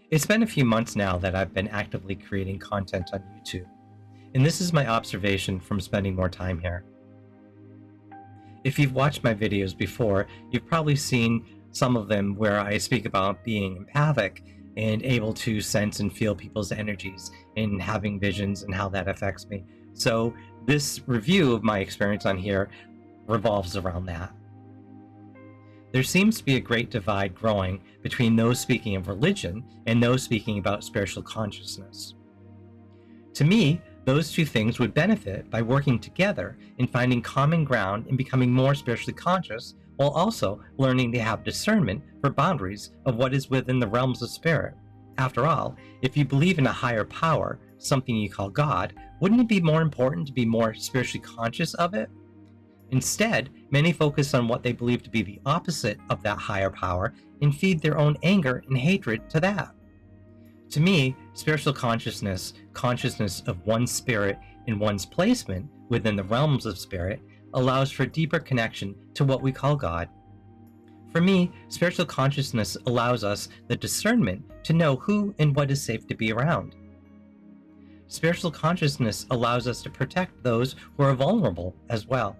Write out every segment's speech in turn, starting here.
It's been a few months now that I've been actively creating content on YouTube, and this is my observation from spending more time here. If you've watched my videos before, you've probably seen some of them where I speak about being empathic and able to sense and feel people's energies and having visions and how that affects me. So this review of my experience on here revolves around that. There seems to be a great divide growing between those speaking of religion and those speaking about spiritual consciousness. To me, those two things would benefit by working together and finding common ground and becoming more spiritually conscious, while also learning to have discernment for boundaries of what is within the realms of spirit. After all, if you believe in a higher power, something you call God, wouldn't it be more important to be more spiritually conscious of it? Instead, many focus on what they believe to be the opposite of that higher power and feed their own anger and hatred to that. To me, spiritual consciousness, consciousness of one's spirit and one's placement within the realms of spirit, allows for deeper connection to what we call God. For me, spiritual consciousness allows us the discernment to know who and what is safe to be around. Spiritual consciousness allows us to protect those who are vulnerable as well.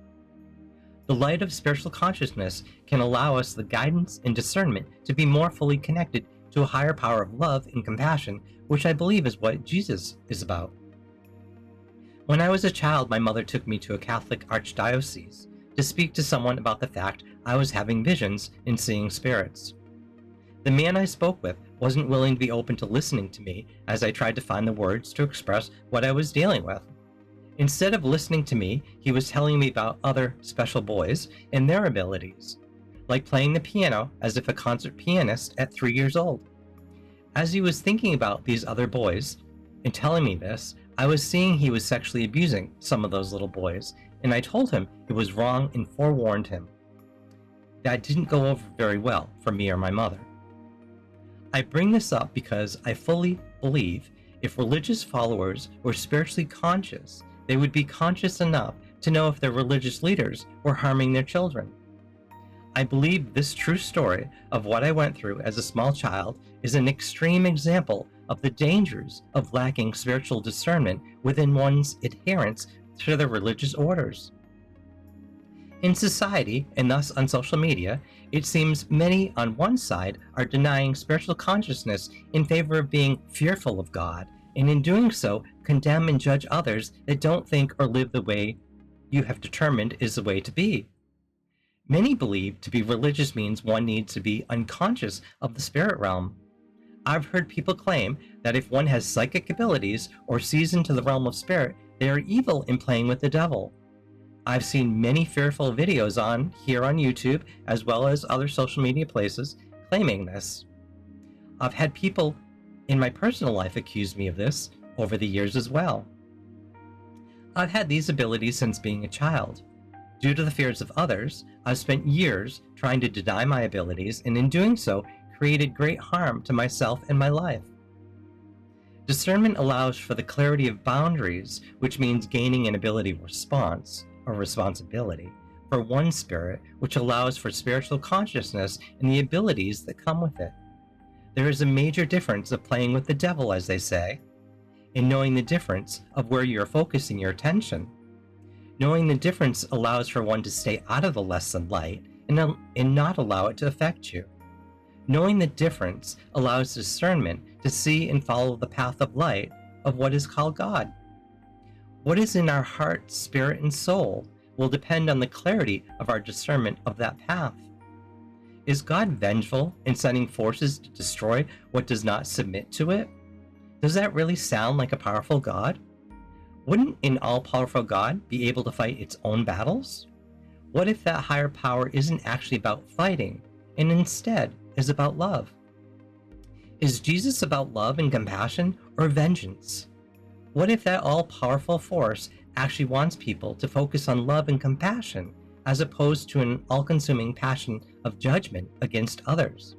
The light of spiritual consciousness can allow us the guidance and discernment to be more fully connected to a higher power of love and compassion, which I believe is what Jesus is about. When I was a child, my mother took me to a Catholic archdiocese to speak to someone about the fact I was having visions and seeing spirits. The man I spoke with wasn't willing to be open to listening to me as I tried to find the words to express what I was dealing with. Instead of listening to me, he was telling me about other special boys and their abilities, like playing the piano as if a concert pianist at 3 years old. As he was thinking about these other boys and telling me this, I was seeing he was sexually abusing some of those little boys, and I told him it was wrong and forewarned him. That didn't go over very well for me or my mother. I bring this up because I fully believe if religious followers were spiritually conscious, they would be conscious enough to know if their religious leaders were harming their children. I believe this true story of what I went through as a small child is an extreme example of the dangers of lacking spiritual discernment within one's adherence to their religious orders. In society, and thus on social media, it seems many on one side are denying spiritual consciousness in favor of being fearful of God, and in doing so, condemn and judge others that don't think or live the way you have determined is the way to be. Many believe to be religious means one needs to be unconscious of the spirit realm. I've heard people claim that if one has psychic abilities or sees into the realm of spirit, they are evil in playing with the devil. I've seen many fearful videos on YouTube as well as other social media places claiming this. I've had people in my personal life accuse me of this over the years as well. I've had these abilities since being a child. Due to the fears of others, I've spent years trying to deny my abilities, and in doing so, created great harm to myself and my life. Discernment allows for the clarity of boundaries, which means gaining an ability of response, or responsibility, for one spirit, which allows for spiritual consciousness and the abilities that come with it. There is a major difference of playing with the devil, as they say, in knowing the difference of where you are focusing your attention. Knowing the difference allows for one to stay out of the lesson light and not allow it to affect you. Knowing the difference allows discernment to see and follow the path of light of what is called God. What is in our heart, spirit, and soul will depend on the clarity of our discernment of that path. Is God vengeful in sending forces to destroy what does not submit to it? Does that really sound like a powerful God? Wouldn't an all-powerful God be able to fight its own battles? What if that higher power isn't actually about fighting, and instead is about love? Is Jesus about love and compassion, or vengeance? What if that all-powerful force actually wants people to focus on love and compassion, as opposed to an all-consuming passion of judgment against others?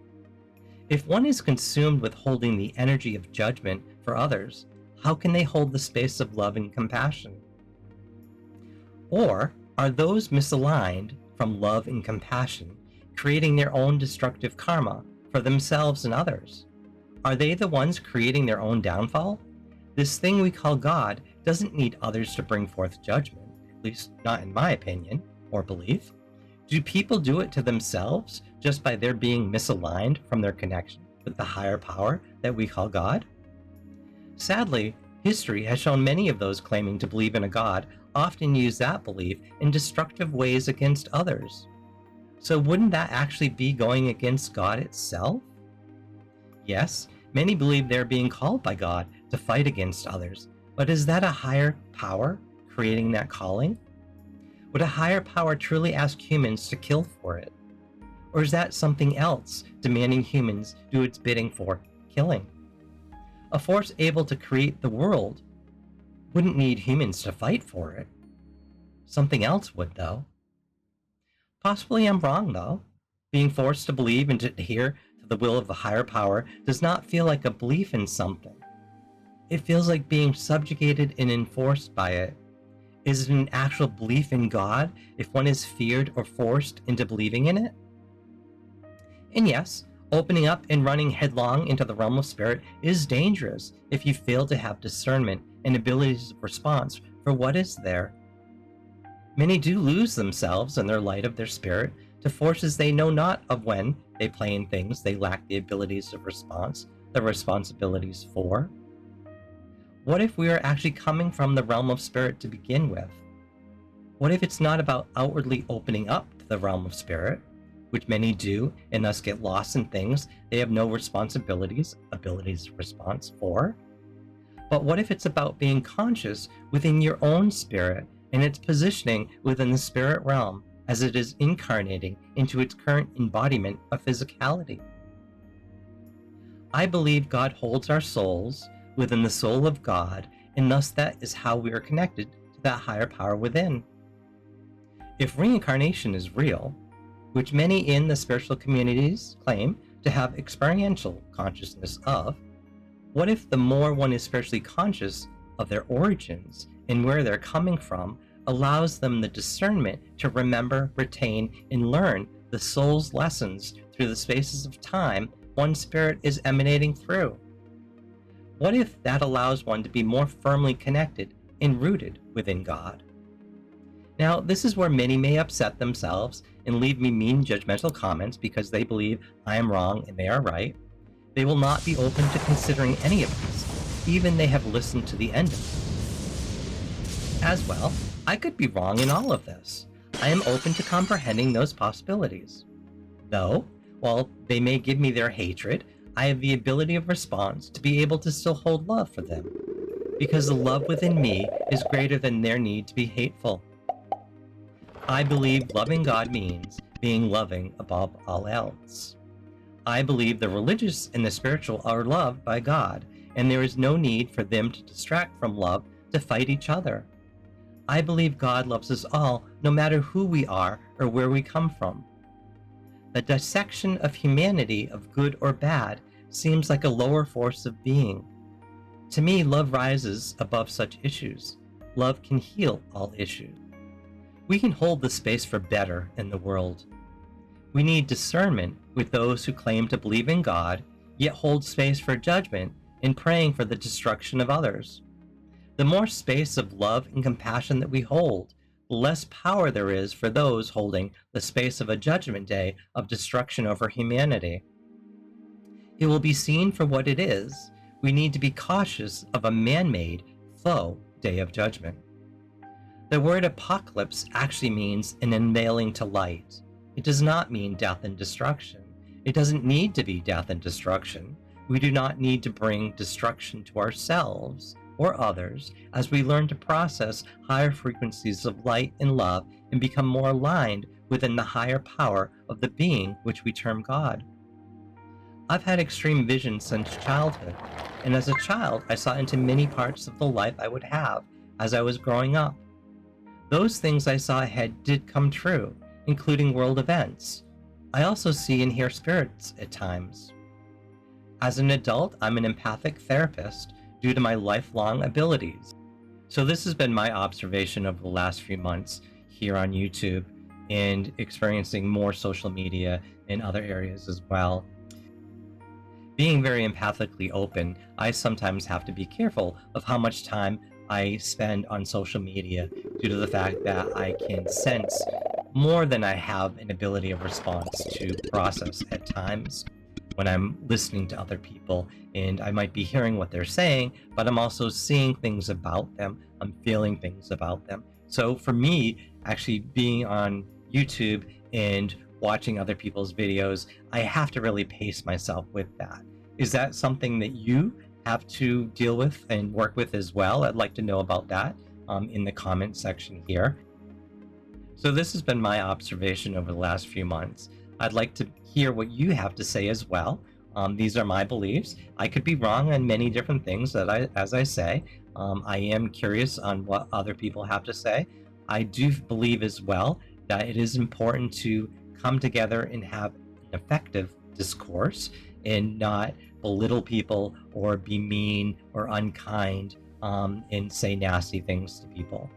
If one is consumed with holding the energy of judgment for others, how can they hold the space of love and compassion? Or are those misaligned from love and compassion, creating their own destructive karma for themselves and others? Are they the ones creating their own downfall? This thing we call God doesn't need others to bring forth judgment, at least not in my opinion or belief. Do people do it to themselves just by their being misaligned from their connection with the higher power that we call God? Sadly, history has shown many of those claiming to believe in a God often use that belief in destructive ways against others. So wouldn't that actually be going against God itself? Yes, many believe they're being called by God to fight against others, but is that a higher power creating that calling? Would a higher power truly ask humans to kill for it? Or is that something else demanding humans do its bidding for killing? A force able to create the world wouldn't need humans to fight for it. Something else would, though. Possibly I'm wrong, though. Being forced to believe and to adhere to the will of a higher power does not feel like a belief in something. It feels like being subjugated and enforced by it. Is it an actual belief in God if one is feared or forced into believing in it? And yes, opening up and running headlong into the realm of spirit is dangerous if you fail to have discernment and abilities of response for what is there. Many do lose themselves in their light of their spirit to forces they know not of when they play in things they lack the abilities of response, the responsibilities for. What if we are actually coming from the realm of spirit to begin with? What if it's not about outwardly opening up to the realm of spirit, which many do and thus get lost in things they have no abilities of response for? But what if it's about being conscious within your own spirit and its positioning within the spirit realm as it is incarnating into its current embodiment of physicality? I believe God holds our souls within the soul of God, and thus that is how we are connected to that higher power within. If reincarnation is real, which many in the spiritual communities claim to have experiential consciousness of, what if the more one is spiritually conscious of their origins and where they're coming from allows them the discernment to remember, retain, and learn the soul's lessons through the spaces of time one spirit is emanating through? What if that allows one to be more firmly connected and rooted within God? Now, this is where many may upset themselves and leave me mean, judgmental comments because they believe I am wrong and they are right. They will not be open to considering any of these, even they have listened to the end of it. As well, I could be wrong in all of this. I am open to comprehending those possibilities. Though, while they may give me their hatred, I have the ability of response to be able to still hold love for them, because the love within me is greater than their need to be hateful. I believe loving God means being loving above all else. I believe the religious and the spiritual are loved by God, and there is no need for them to distract from love to fight each other. I believe God loves us all, no matter who we are or where we come from. The dissection of humanity of good or bad seems like a lower force of being. To me, love rises above such issues. Love can heal all issues. We can hold the space for better in the world. We need discernment with those who claim to believe in God, yet hold space for judgment in praying for the destruction of others. The more space of love and compassion that we hold, the less power there is for those holding the space of a judgment day of destruction over humanity. It will be seen for what it is. We need to be cautious of a man-made, faux day of judgment. The word apocalypse actually means an unveiling to light. It does not mean death and destruction. It doesn't need to be death and destruction. We do not need to bring destruction to ourselves or others as we learn to process higher frequencies of light and love and become more aligned within the higher power of the being which we term God. I've had extreme visions since childhood, and as a child I saw into many parts of the life I would have as I was growing up. Those things I saw ahead did come true, including world events. I also see and hear spirits at times. As an adult, I'm an empathic therapist due to my lifelong abilities. So this has been my observation over the last few months here on YouTube and experiencing more social media in other areas as well. Being very empathically open, I sometimes have to be careful of how much time I spend on social media due to the fact that I can sense more than I have an ability of response to process at times when I'm listening to other people, and I might be hearing what they're saying, but I'm also seeing things about them. I'm feeling things about them. So for me, actually being on YouTube and watching other people's videos, I have to really pace myself with that. Is that something that you have to deal with and work with as well? I'd like to know about that in the comment section here. So this has been my observation over the last few months. I'd like to hear what you have to say as well. These are my beliefs. I could be wrong on many different things as I say. I am curious on what other people have to say. I do believe as well that it is important to come together and have an effective discourse and not belittle people or be mean or unkind and say nasty things to people.